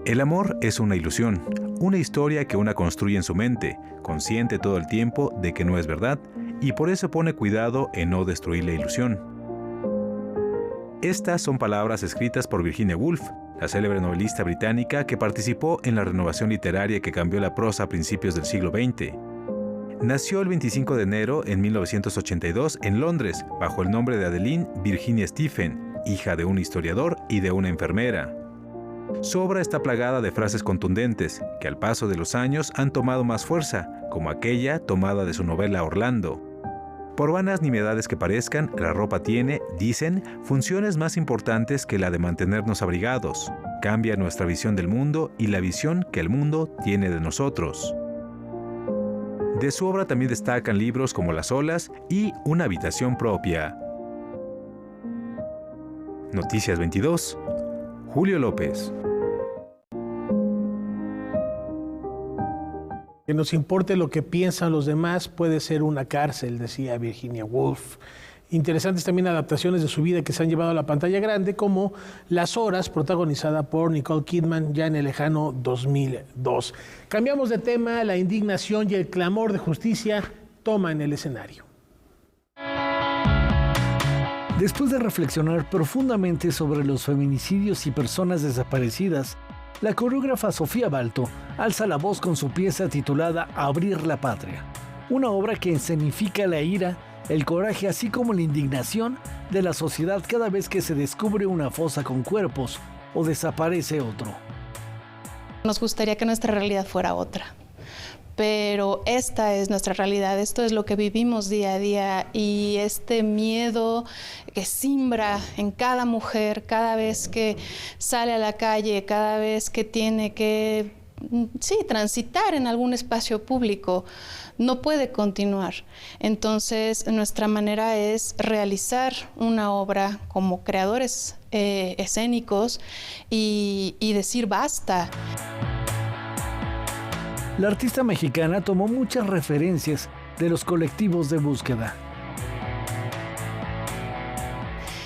El amor es una ilusión, una historia que una construye en su mente, consciente todo el tiempo de que no es verdad y por eso pone cuidado en no destruir la ilusión. Estas son palabras escritas por Virginia Woolf, la célebre novelista británica que participó en la renovación literaria que cambió la prosa a principios del siglo XX. Nació el 25 de enero en 1982 en Londres, bajo el nombre de Adeline Virginia Stephen, hija de un historiador y de una enfermera. Su obra está plagada de frases contundentes, que al paso de los años han tomado más fuerza, como aquella tomada de su novela Orlando. Por vanas nimiedades que parezcan, la ropa tiene, dicen, funciones más importantes que la de mantenernos abrigados. Cambia nuestra visión del mundo y la visión que el mundo tiene de nosotros. De su obra también destacan libros como Las olas y Una habitación propia. Noticias 22. Julio López. Que nos importe lo que piensan los demás puede ser una cárcel, decía Virginia Woolf. Interesantes también adaptaciones de su vida que se han llevado a la pantalla grande, como Las horas, protagonizada por Nicole Kidman ya en el lejano 2002. Cambiamos de tema, la indignación y el clamor de justicia toman el escenario. Después de reflexionar profundamente sobre los feminicidios y personas desaparecidas, la coreógrafa Sofía Balto alza la voz con su pieza titulada Abrir la Patria, una obra que escenifica la ira, el coraje así como la indignación de la sociedad cada vez que se descubre una fosa con cuerpos o desaparece otro. Nos gustaría que nuestra realidad fuera otra. Pero esta es nuestra realidad, esto es lo que vivimos día a día y este miedo que simbra en cada mujer cada vez que sale a la calle, cada vez que tiene que transitar en algún espacio público, no puede continuar. Entonces, nuestra manera es realizar una obra como creadores escénicos y decir basta. La artista mexicana tomó muchas referencias de los colectivos de búsqueda.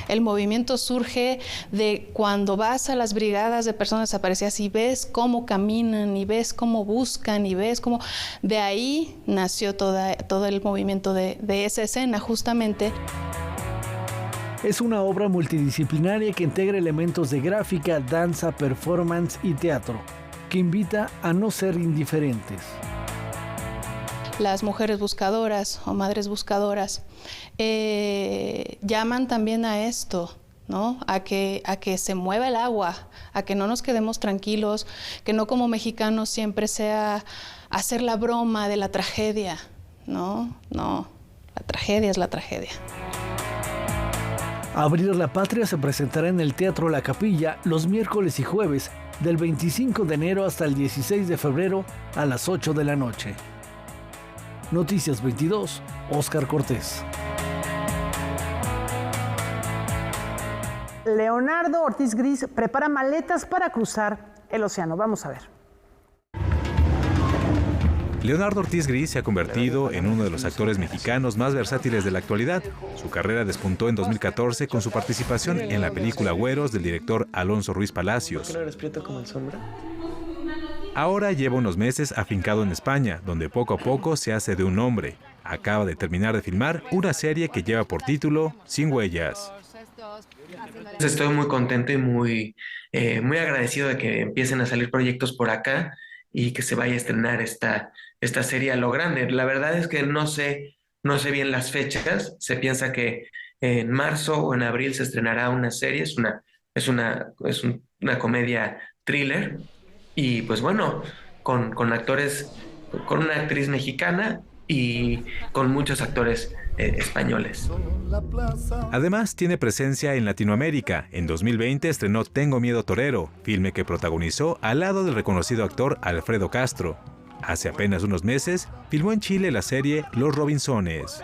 El movimiento surge de cuando vas a las brigadas de personas desaparecidas y ves cómo caminan y ves cómo buscan y ves cómo... De ahí nació todo el movimiento de esa escena, justamente. Es una obra multidisciplinaria que integra elementos de gráfica, danza, performance y teatro, que invita a no ser indiferentes. Las mujeres buscadoras o madres buscadoras llaman también a esto, ¿no? A que se mueva el agua, a que no nos quedemos tranquilos, que no como mexicanos siempre sea hacer la broma de la tragedia, ¿no? No, la tragedia es la tragedia. Abrir la Patria se presentará en el Teatro La Capilla los miércoles y jueves del 25 de enero hasta el 16 de febrero a las 8 de la noche. Noticias 22, Óscar Cortés. Leonardo Ortiz Gris prepara maletas para cruzar el océano. Vamos a ver. Leonardo Ortiz Gris se ha convertido en uno de los actores mexicanos más versátiles de la actualidad. Su carrera despuntó en 2014 con su participación en la película Güeros del director Alonso Ruiz Palacios. Ahora lleva unos meses afincado en España, donde poco a poco se hace de un hombre. Acaba de terminar de filmar una serie que lleva por título Sin Huellas. Estoy muy contento y muy agradecido de que empiecen a salir proyectos por acá y que se vaya a estrenar esta serie a lo grande. La verdad es que no sé bien las fechas. Se piensa que en marzo o en abril se estrenará una serie. Es una comedia thriller y pues bueno, con actores, con una actriz mexicana y con muchos actores españoles. Además, tiene presencia en Latinoamérica. En 2020 estrenó Tengo Miedo Torero, filme que protagonizó al lado del reconocido actor Alfredo Castro. Hace apenas unos meses, filmó en Chile la serie Los Robinsones.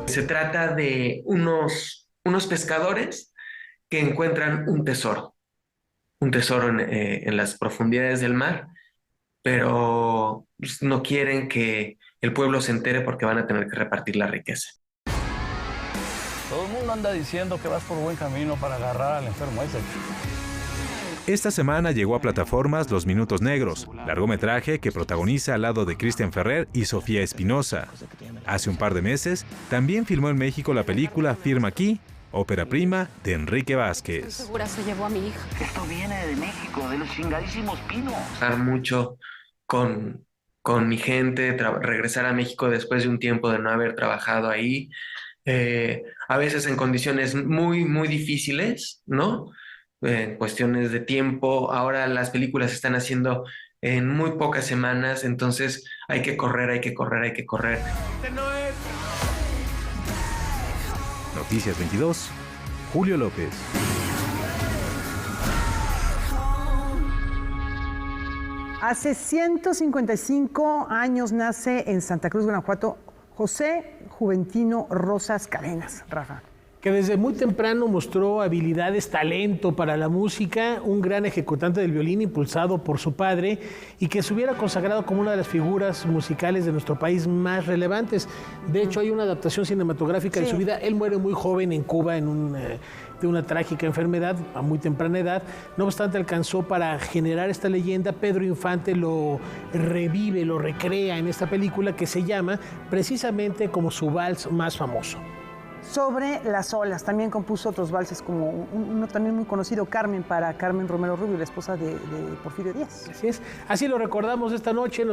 Se trata de unos pescadores que encuentran un tesoro en las profundidades del mar, pero no quieren que el pueblo se entere porque van a tener que repartir la riqueza. Todo el mundo anda diciendo que vas por buen camino para agarrar al enfermo ese. Esta semana llegó a plataformas Los Minutos Negros, largometraje que protagoniza al lado de Cristian Ferrer y Sofía Espinosa. Hace un par de meses, también filmó en México la película Firma Aquí, ópera prima de Enrique Vázquez. Segura se llevó a mi hija. Esto viene de México, de los chingadísimos pinos. Estar mucho con mi gente, regresar a México después de un tiempo de no haber trabajado ahí, a veces en condiciones muy, muy difíciles, ¿no? En cuestiones de tiempo. Ahora las películas se están haciendo en muy pocas semanas, entonces hay que correr. Noticias 22, Julio López. Hace 155 años nace en Santa Cruz, Guanajuato, José Juventino Rosas Cadenas, Rafa. Que desde muy temprano mostró habilidades, talento para la música, un gran ejecutante del violín impulsado por su padre y que se hubiera consagrado como una de las figuras musicales de nuestro país más relevantes. De hecho, hay una adaptación cinematográfica de su vida. Él muere muy joven en Cuba de una trágica enfermedad a muy temprana edad. No obstante, alcanzó para generar esta leyenda. Pedro Infante lo revive, lo recrea en esta película que se llama precisamente como su vals más famoso. Sobre las olas, también compuso otros valses como uno también muy conocido, Carmen, para Carmen Romero Rubio, la esposa de Porfirio Díaz. Así es, así lo recordamos esta noche.